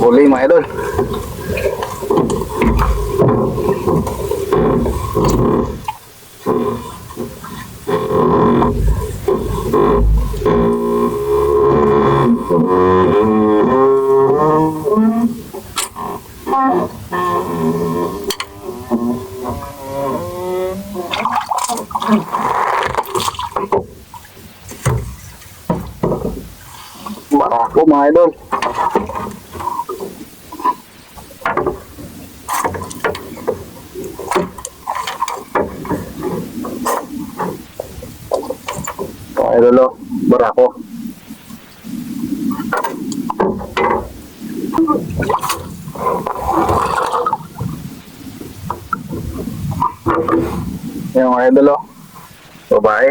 huli mga idol. Barako mga idol. Mga idol o, barako. Yan mga idol o, babae,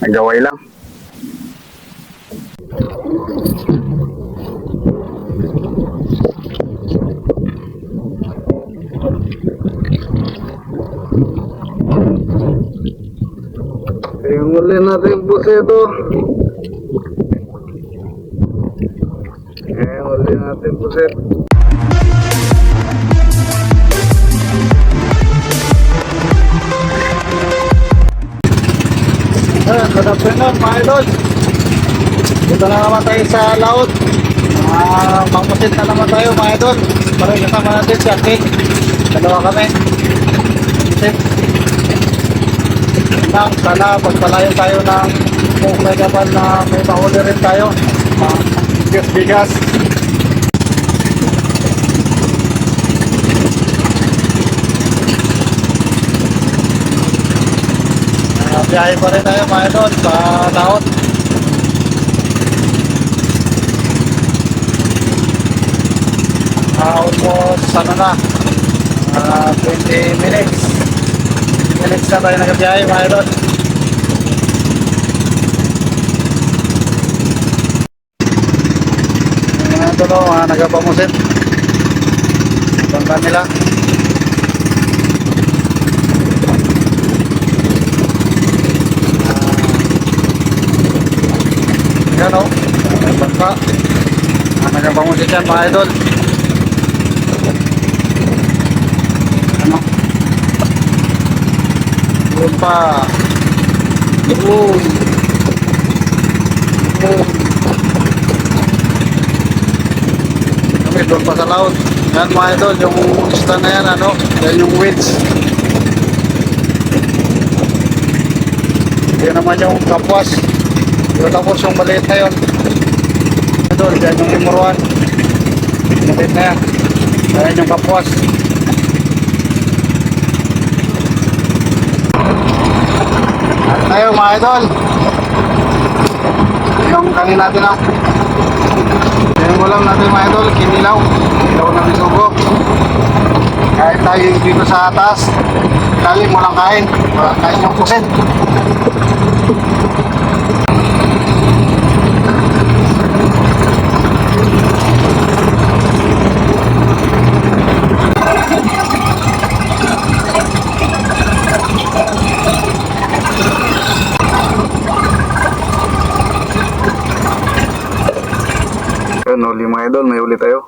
nagaway lang. Yung huli natin puseto. Yung huli natin puseto. Good afternoon mga idol. Dito na naman tayo sa laot. Mamusit na naman tayo mga idol. Parang kasama natin si Ate. Dalawa kami. Mamusit. Sana pagpalayo tayo ng kung may naman na may mahuli rin tayo. Bigas. Biyahe pa rin tayo mga idol sa laot. Almost sana na 20 minutes na tayo nagbiyahe mga idol. Ayan ito no, nagapamusit itong kanila. Ayan o, bangka nagapamusit yan mga idol. Ano? Doon pa. Kami doon pa sa laot. Yan mga idol, yung isla na yan, ano? Yan yung wedge. Yan naman yung kapwas. Yung tapos yung maliit na yun. Idol, yan yung limuruan. Maliit na yan. Yan yung kapwas. Tayo mga idol, yung kanin natin na yung ulam natin mga idol, kinilaw na bisugo. Kahit tayo dito sa atas, kaling walang kain, walang kain yung pusit. Huli mga idol, may huli tayo.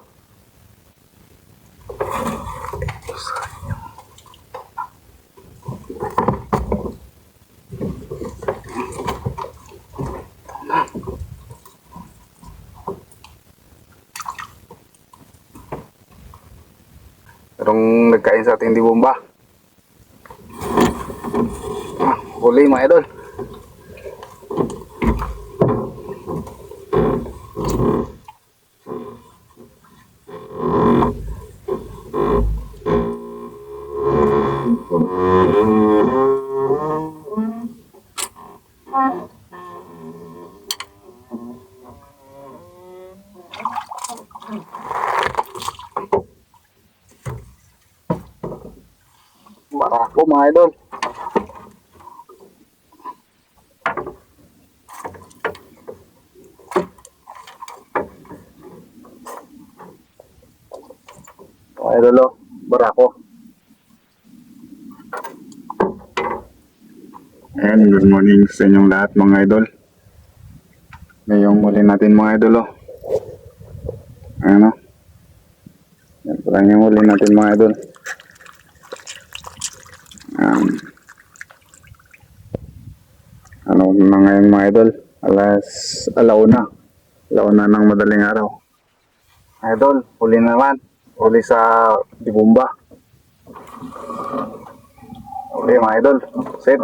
Merong nagkain sa ating di bomba. Huli mga idol. Barako mga idol. Mga idol o, barako. Ayan, good morning sa inyong lahat mga idol. Ngayong muli natin mga idol o. Ayan o. Yan pa lang yung huli natin mga idol. Um, ano na ngayon mga idol? Alauna. Alauna ng madaling araw. Idol, huli naman. Huli sa Dibumba. Huli mga idol. Set.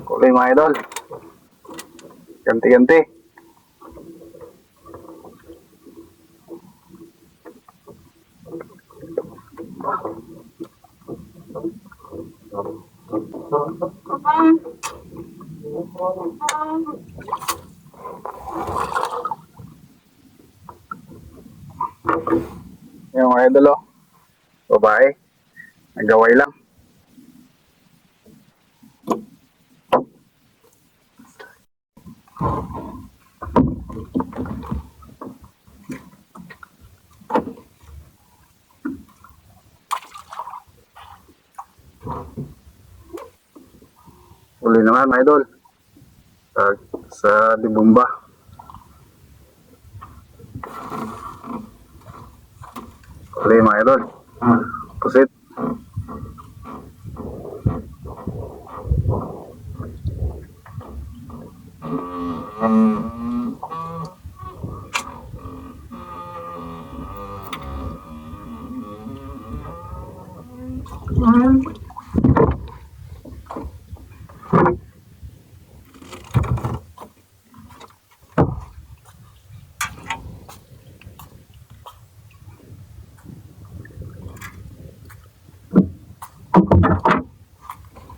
Kulay mga idol. Ganti-ganti. Yung mga idol oh. Babae. Nagaway lang. Uli naman mga idol. Sa Dibumba. Uli mga idol. Pusit.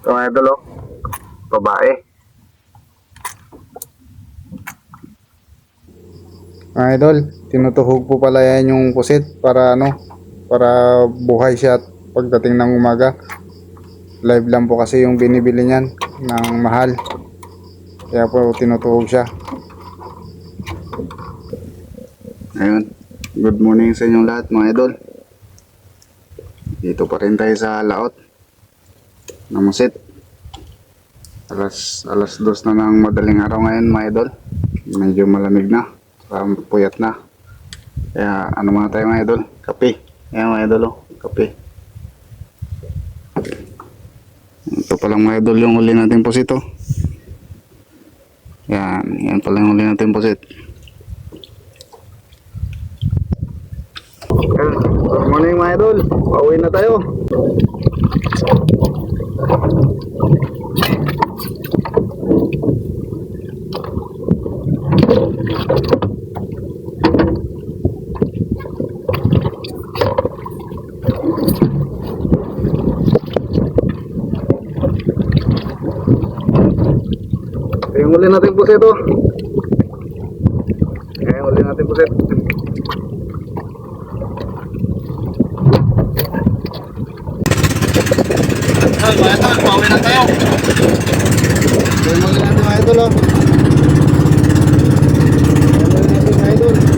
Ito mga idol oh. Babae. Mga idol, tinutuhog po pala yan yung pusit para para buhay siya at pagdating ng umaga. Live lang po kasi yung binibili niyan ng mahal. Kaya po tinutuhog siya. Ayun. Good morning sa inyong lahat mga idol. Dito pa rin tayo sa laot ng musit. Alas 2 na ng madaling araw ngayon mga idol. Medyo malamig na. Puyat na. Kaya ano muna tayo mga idol? Kape. Ayan mga idol oh. Kape. Ito palang mga idol yung huli natin pusit oh. Yan palang huli natin pusit. Good morning mga idol. Pauwi na tayo. Yung huli natin pusit oh. Yung huli natin pusit. Ay, mga idol, pauwi na tayo. Yung huli natin mga idol oh. Yung huli natin mga idol.